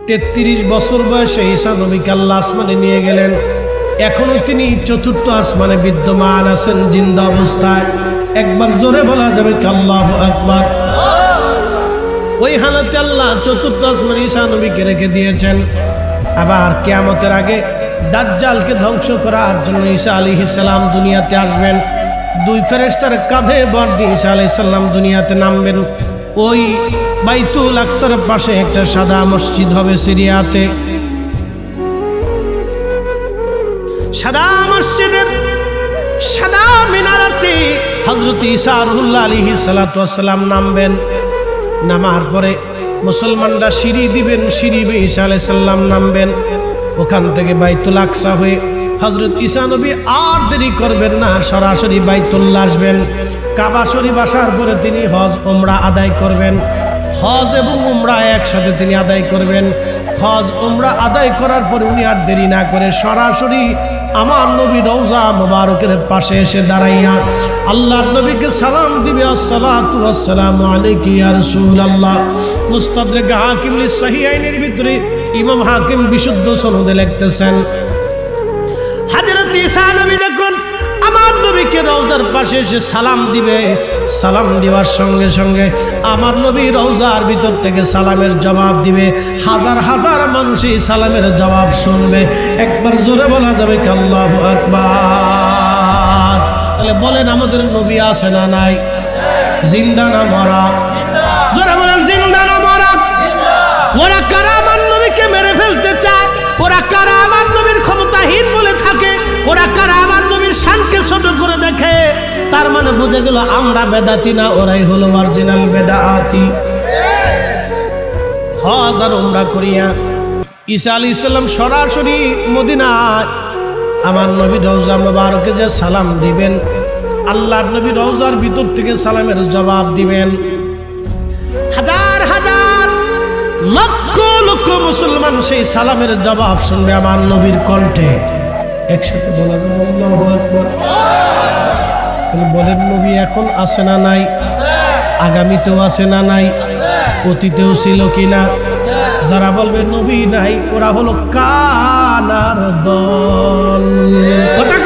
33 বছর বয়সে ঈসা নবীকে আল্লাহ আসমানে নিয়ে গেলেন। এখনো তিনি চতুর্থ আসমানে বিদ্যমান আছেন জিন্দা অবস্থায়। একবার জোরে বলা যাবে কি আল্লাহু আকবার। ওই হালতে আল্লাহ চতুর্থ আসমানে ঈসা নবীকে রেখে দিয়েছেন। আবার কিয়ামতের আগে দাজ্জালকে ধ্বংস করার জন্য ঈসা আলাইহিস সালাম দুনিয়াতে আসবেন। দুই ফেরেশতার কাঁধে ভর দিয়ে ঈসা আলাইহিস সালাম দুনিয়াতে নামবেন। ওই বাইতুল আকসার পাশে একটা সাদা মসজিদ হবে সিরিয়াতে। সাদা মসজিদের সাদা মিনারাতে হযরত ঈসা রুহুল্লাহ আলাইহিস সালাতু ওয়াস সালাম নামবেন। নামার পরে মুসলমানরা সিঁড়ি দিবেন, সিঁড়ি বেয়ে ঈসা আলাইহিস সালাম নামবেন। ওখান থেকে বাইতুল আকসা হয়ে হযরত ঈসা নবী আর দেরি করবেন না, সরাসরি বাইতুল্লাহ আসবেন। কাবা শরীফ আসার পরে তিনি হজ উমরা আদায় করবেন। হজ এবং উমরা একসাথে তিনি আদায় করবেন। হজ উমরা আদায় করার পরে উনি আর দেরি না করে সরাসরি আমার নবী রওজা মুবারকের পাশে এসে দাঁড়াইয়া আল্লাহর নবীকে সালাম দিবে, আসসালাতু ওয়াসসালামু আলাইকা ইয়া রাসূলুল্লাহ। মুস্তাদরাক হাকিম সহিহাইনের ভিতরে ইমাম হাকিম বিশুদ্ধ সনদে লিখতেছেন, হযরত ঈসা নবী যখন আমার নবীকে রওজার পাশে এসে সালাম দিবে, সালাম দেওয়ার সঙ্গে সঙ্গে আমার নবী রওজার ভিতর থেকে সালামের জবাব দিবে। হাজার হাজার মানুষই সালামের জবাব শুনবে। একবার জোরে বলা যাবে কি আল্লাহু আকবার। তাহলে বলেন আমাদের নবী আছে না নাই? জিন্দা না মরা? জোরে বলেন জিন্দা না মরা? ওরা কারা আমার নবীকে মেরে ফেলতে চায়? ওরা কারা আমার নবীর ক্ষমতাহীন বলে থাকে? ওরা কারা আমার নবীর শানকে ছোট করে দেখে? তার মানে বুঝে গেল আমরা বেদাতি না, ওরাই হলো অরিজিনাল বেদাতি। হজ আর উমরা করিয়া ঈসা আলাইহিস সালাম সরাসরি মদিনায় আমার নবী রওজা মুবারকে যে সালাম দিবেন, আল্লাহর নবী রওজার ভিতর থেকে সালামের জবাব দিবেন। হাজার হাজার লক্ষ লক্ষ মুসলমান সেই সালামের জবাব শুনবে আমার নবীর কণ্ঠে। একসাথে বলা যাবে আল্লাহু আকবার। বলেন নবী এখন আছে না নাই? আগামীতেও আছে না নাই? অতীতেও ছিল কিনা? যারা বলবে নবী নাই ওরা হলো কানার দল। কথা